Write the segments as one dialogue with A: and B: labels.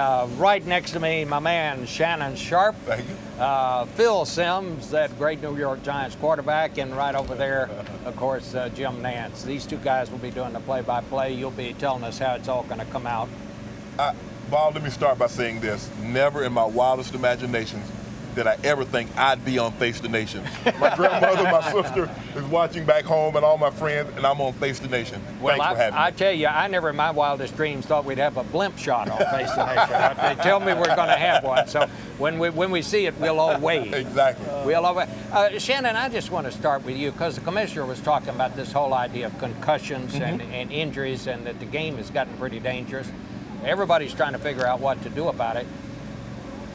A: Right next to me, my man Shannon Sharpe.
B: Thank you.
A: Phil Simms, that great New York Giants quarterback, and right over there, of course, Jim Nantz. These two guys will be doing the play-by-play. You'll be telling us how it's all going to come out.
B: Bob, let me start by saying this. Never in my wildest imaginations did I ever think I'd be on Face the Nation. My grandmother, my sister is watching back home, and all my friends, and I'm on Face the Nation.
A: Well,
B: Thanks for having me.
A: I tell you, I never in my wildest dreams thought we'd have a blimp shot on Face the Nation. They tell me we're going to have one, so when we see it, we'll all wave.
B: Exactly.
A: We'll all wave. Shannon, I just want to start with you, because the commissioner was talking about this whole idea of concussions and injuries, and that the game has gotten pretty dangerous. Everybody's trying to figure out what to do about it.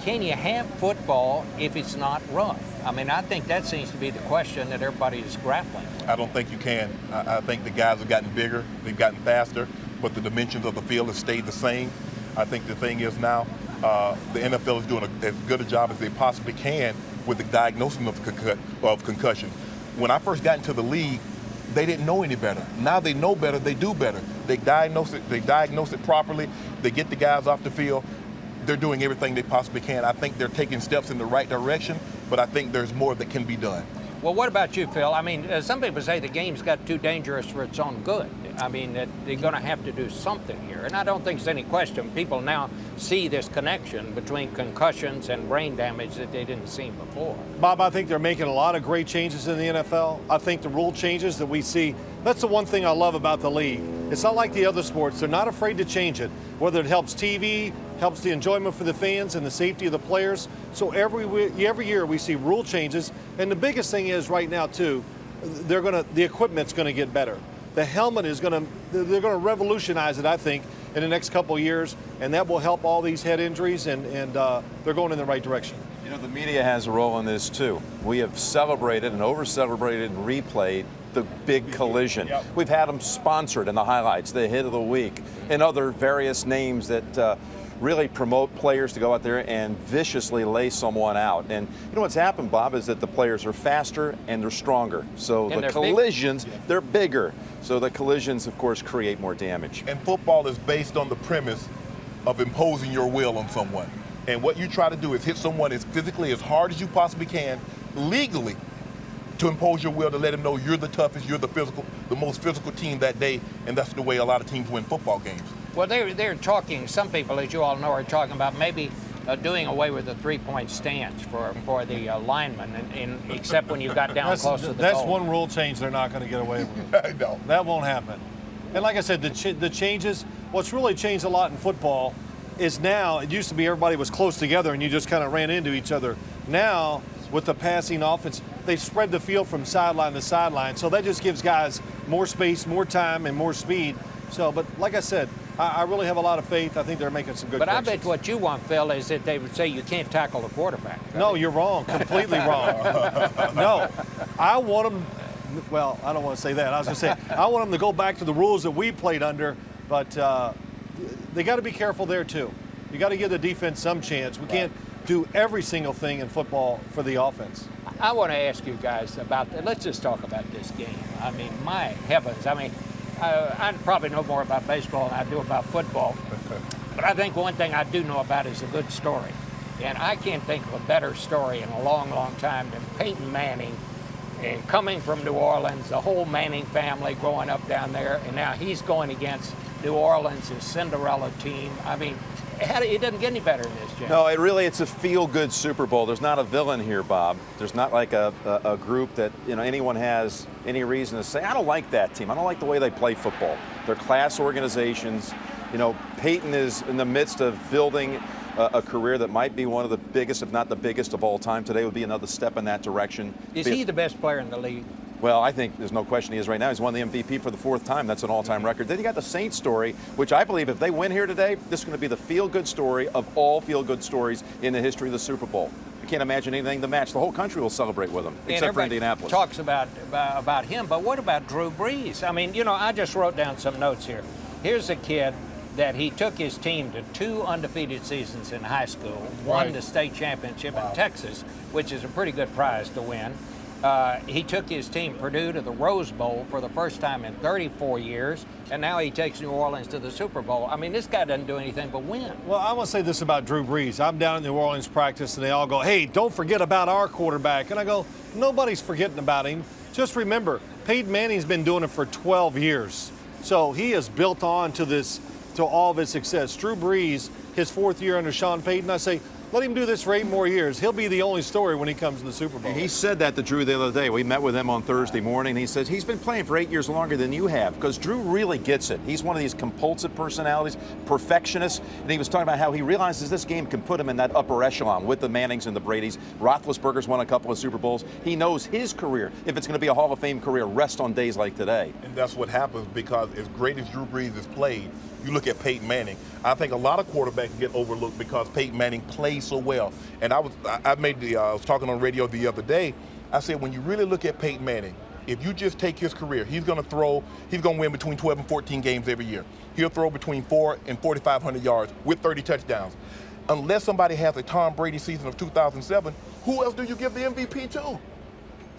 A: Can you have football if it's not rough? I mean, I think that seems to be the question that everybody is grappling with.
B: I don't think you can. I think the guys have gotten bigger, they've gotten faster, but the dimensions of the field have stayed the same. I think the thing is now, the NFL is doing as good a job as they possibly can with the diagnosis of concussion. When I first got into the league, they didn't know any better. Now they know better, they do better. They diagnose it properly, they get the guys off the field. They're doing everything they possibly can. I think they're taking steps in the right direction, but I think there's more that can be done.
A: Well, what about you, Phil? I mean, some people say the game's got too dangerous for its own good. I mean, that they're going to have to do something here. And I don't think there's any question. People now see this connection between concussions and brain damage that they didn't see before.
C: Bob, I think they're making a lot of great changes in the NFL. I think the rule changes that we see, that's the one thing I love about the league. It's not like the other sports. They're not afraid to change it, whether it helps TV, helps the enjoyment for the fans and the safety of the players. So every year we see rule changes. And the biggest thing is right now, too, the equipment's going to get better. The helmet is they're going to revolutionize it, I think, in the next couple of years, and that will help all these head injuries, and they're going in the right direction.
D: You know, the media has a role in this, too. We have celebrated and over-celebrated and replayed the big collision.
B: Yep.
D: We've had them sponsored in the highlights, the hit of the week, and other various names that really promote players to go out there and viciously lay someone out. And you know what's happened, Bob, is that the players are faster and they're stronger. So the collisions, they're bigger. So the collisions, of course, create more damage.
B: And football is based on the premise of imposing your will on someone. And what you try to do is hit someone as physically as hard as you possibly can, legally, to impose your will, to let them know you're the toughest, you're the most physical team that day, and that's the way a lot of teams win football games.
A: Well, they're talking, some people, as you all know, are talking about maybe doing away with the three-point stance for the linemen, and except when you got down close to the
C: That's
A: goal.
C: one rule change they're not going to get away with.
B: No.
C: That won't happen. And like I said, the changes, what's really changed a lot in football is now, it used to be everybody was close together and you just kind of ran into each other. Now, with the passing offense, they've spread the field from sideline to sideline, so that just gives guys more space, more time, and more speed. So, but like I said, I really have a lot of faith. I think they're making some good corrections.
A: I bet what you want, Phil, is that they would say you can't tackle the quarterback.
C: No, you're wrong. Completely wrong. No. I want them, well, I don't want to say that. I was going to say, I want them to go back to the rules that we played under, but they got to be careful there, too. You got to give the defense some chance. We can't do every single thing in football for the offense.
A: I want to ask you guys about, let's just talk about this game. I mean, my heavens. I mean, I probably know more about baseball than I do about football, but I think one thing I do know about is a good story. And I can't think of a better story in a long, long time than Peyton Manning, and coming from New Orleans, the whole Manning family growing up down there, and now he's going against New Orleans' Cinderella team. I mean, it doesn't get any better than this, Jim.
D: No, it's a feel-good Super Bowl. There's not a villain here, Bob. There's not like a group that anyone has any reason to say, I don't like that team. I don't like the way they play football. They're class organizations. Peyton is in the midst of building a career that might be one of the biggest, if not the biggest of all time. Today would be another step in that direction.
A: Is he the best player in the league?
D: Well, I think there's no question he is right now. He's won the MVP for the 4th time. That's an all-time record. Then you got the Saints story, which I believe if they win here today, this is going to be the feel-good story of all feel-good stories in the history of the Super Bowl. I can't imagine anything to match. The whole country will celebrate with him, except for Indianapolis.
A: Talks about him, but what about Drew Brees? I mean, I just wrote down some notes here. Here's a kid that he took his team to 2 undefeated seasons in high school, won the state championship in Texas, which is a pretty good prize to win. He took his team, Purdue, to the Rose Bowl for the first time in 34 years, and now he takes New Orleans to the Super Bowl. I mean, this guy doesn't do anything but win.
C: Well, I want to say this about Drew Brees. I'm down in New Orleans practice, and they all go, hey, don't forget about our quarterback. And I go, nobody's forgetting about him. Just remember, Peyton Manning's been doing it for 12 years. So he has built on to all of his success. Drew Brees, his 4th year under Sean Payton, I say, let him do this for 8 more years. He'll be the only story when he comes to the Super Bowl.
D: He said that to Drew the other day. We met with him on Thursday morning. He says he's been playing for 8 years longer than you have because Drew really gets it. He's one of these compulsive personalities, perfectionists, and he was talking about how he realizes this game can put him in that upper echelon with the Mannings and the Bradys. Roethlisberger's won a couple of Super Bowls. He knows his career, if it's going to be a Hall of Fame career, rests on days like today.
B: And that's what happens because as great as Drew Brees has played, you look at Peyton Manning. I think a lot of quarterbacks get overlooked because Peyton Manning plays so well. And I was talking on radio the other day. I said, when you really look at Peyton Manning, if you just take his career, he's going to win between 12 and 14 games every year. He'll throw between 4 and 4,500 yards with 30 touchdowns. Unless somebody has a Tom Brady season of 2007, who else do you give the MVP to?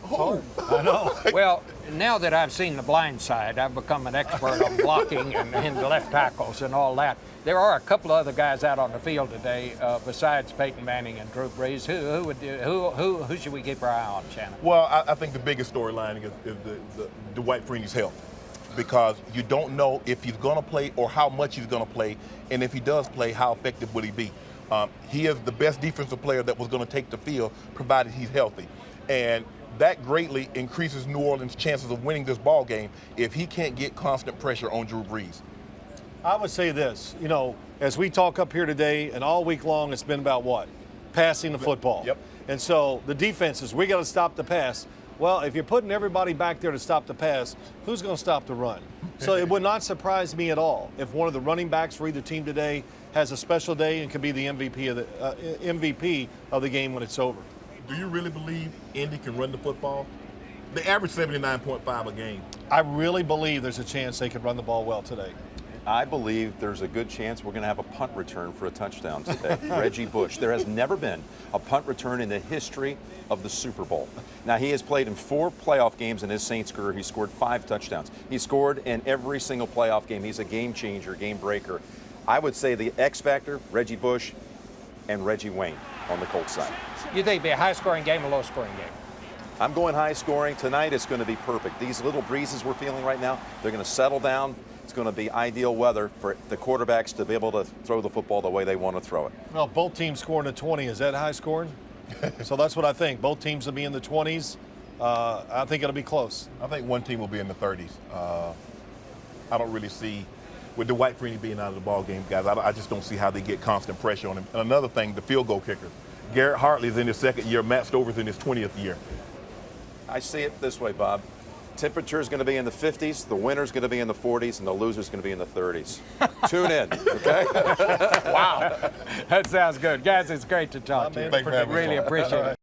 B: Who?
C: I know.
A: Well, now that I've seen The Blind Side, I've become an expert on blocking and left tackles and all that. There are a couple of other guys out on the field today besides Peyton Manning and Drew Brees. Who should we keep our eye on, Shannon?
B: Well, I think the biggest storyline is the Dwight Freeney's health, because you don't know if he's going to play or how much he's going to play, and if he does play, how effective will he be. He is the best defensive player that was going to take the field, provided he's healthy. And that greatly increases New Orleans' chances of winning this ball game if he can't get constant pressure on Drew Brees.
C: I would say this, as we talk up here today and all week long, it's been about what? Passing the football.
B: Yep.
C: And so the defenses, we got to stop the pass. Well, if you're putting everybody back there to stop the pass, who's going to stop the run? So it would not surprise me at all if one of the running backs for either team today has a special day and can be the MVP of the game when it's over.
B: Do you really believe Indy can run the football? They average 79.5 a game.
C: I really believe there's a chance they could run the ball well today.
D: I believe there's a good chance we're going to have a punt return for a touchdown today. Reggie Bush. There has never been a punt return in the history of the Super Bowl. Now, he has played in 4 playoff games in his Saints career. He scored 5 touchdowns. He scored in every single playoff game. He's a game changer, game breaker. I would say the X factor, Reggie Bush and Reggie Wayne on the Colts side.
A: You think it'd be a high-scoring game or low-scoring game?
D: I'm going high scoring. Tonight it's going to be perfect. These little breezes we're feeling right now, they're going to settle down. It's going to be ideal weather for the quarterbacks to be able to throw the football the way they want to throw it.
C: Well, both teams scoring at 20. Is that high scoring? So that's what I think. Both teams will be in the 20s. I think it'll be close.
B: I think one team will be in the 30s. I don't really see, with Dwight Freeney being out of the ball game, guys, I just don't see how they get constant pressure on him. And another thing, the field goal kicker. Garrett Hartley's in his 2nd year. Matt Stover's in his 20th year.
D: I see it this way, Bob. Temperature is going to be in the 50s, the winner's going to be in the 40s, and the loser's going to be in the 30s. Tune in, okay?
A: Wow. That sounds good. Guys, it's great to talk to you.
B: Thanks for having me.
A: Really appreciate it.